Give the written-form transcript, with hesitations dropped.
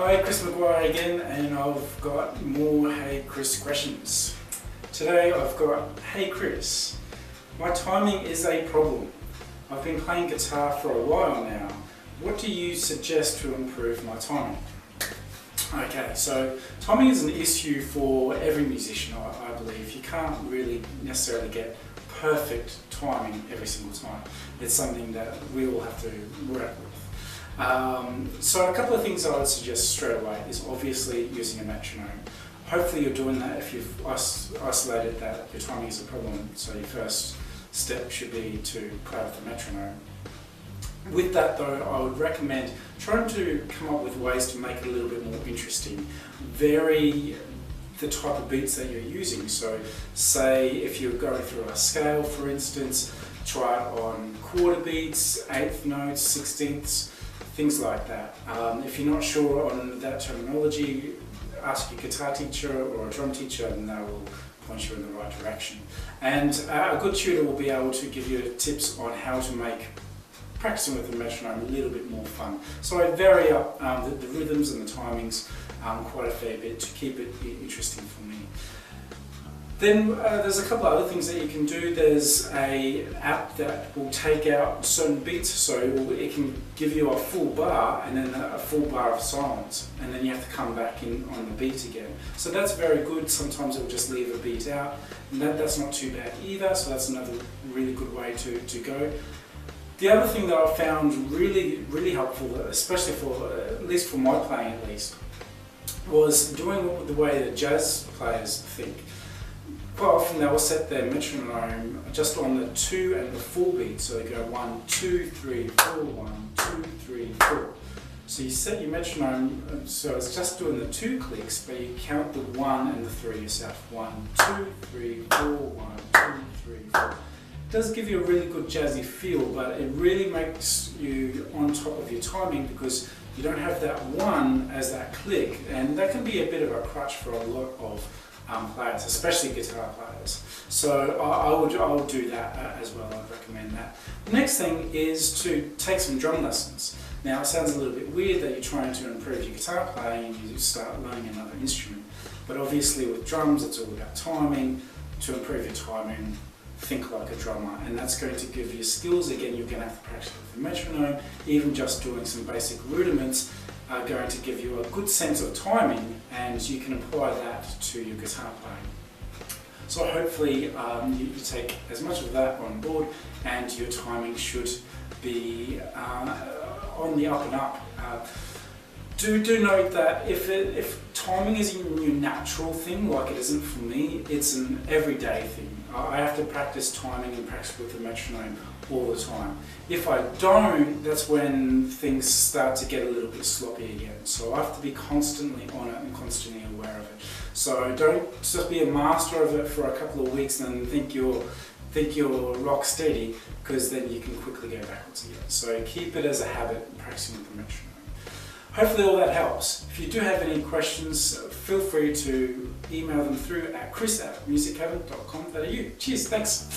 Hi, Chris McGuire again, and I've got more Hey Chris questions. Today I've got, hey Chris, my timing is a problem. I've been playing guitar for a while now. What do you suggest to improve my timing? Okay, so timing is an issue for every musician, I believe. You can't really necessarily get perfect timing every single time. It's something that we all have to work with. So a couple of things I would suggest straight away is obviously using a metronome. Hopefully you're doing that if you've isolated that your timing is a problem, so your first step should be to play with the metronome. With that though, I would recommend trying to come up with ways to make it a little bit more interesting. Vary the type of beats that you're using. So say if you're going through a scale, for instance, try it on quarter beats, eighth notes, sixteenths, things like that. If you're not sure on that terminology, ask your guitar teacher or a drum teacher and they will point you in the right direction. And a good tutor will be able to give you tips on how to make practicing with the metronome a little bit more fun. So I vary up the rhythms and the timings quite a fair bit to keep it interesting for me. Then there's a couple of other things that you can do. There's an app that will take out certain beats, so it can give you a full bar and then a full bar of silence, and then you have to come back in on the beat again. So that's very good. Sometimes it will just leave a beat out, and that's not too bad either, so that's another really good way to go. The other thing that I found really helpful, especially at least for my playing at least, was doing the way that jazz players think. Quite often they will set their metronome just on the 2 and the 4 beat, so they go 1, 2, 3, 4, 1, 2, 3, 4. So you set your metronome so it's just doing the 2 clicks, but you count the 1 and the 3 yourself. 1, 2, 3, 4, 1, 2, 3, 4. It does give you a really good jazzy feel, but it really makes you on top of your timing because you don't have that 1 as that click, and that can be a bit of a crutch for a lot of players, especially guitar players. So I would do that as well. I'd recommend that. The next thing is to take some drum lessons. Now it sounds a little bit weird that you're trying to improve your guitar playing and you start learning another instrument, but obviously with drums it's all about timing. To improve your timing, think like a drummer, and that's going to give you skills. Again, you're going to have to practice with the metronome. Even just doing some basic rudiments are going to give you a good sense of timing, and you can apply that to your guitar playing. So hopefully you take as much of that on board, and your timing should be on the up and up. Do note that if timing isn't your natural thing, like it isn't for me, it's an everyday thing. I have to practice timing and practice with the metronome all the time. If I don't, that's when things start to get a little bit sloppy again. So I have to be constantly on it and constantly aware of it. So don't just be a master of it for a couple of weeks and then think you're rock steady, because then you can quickly go backwards again. So keep it as a habit, practicing with the metronome. Hopefully all that helps. If you do have any questions, feel free to email them through at chris@musiccavern.com.au. Cheers, thanks.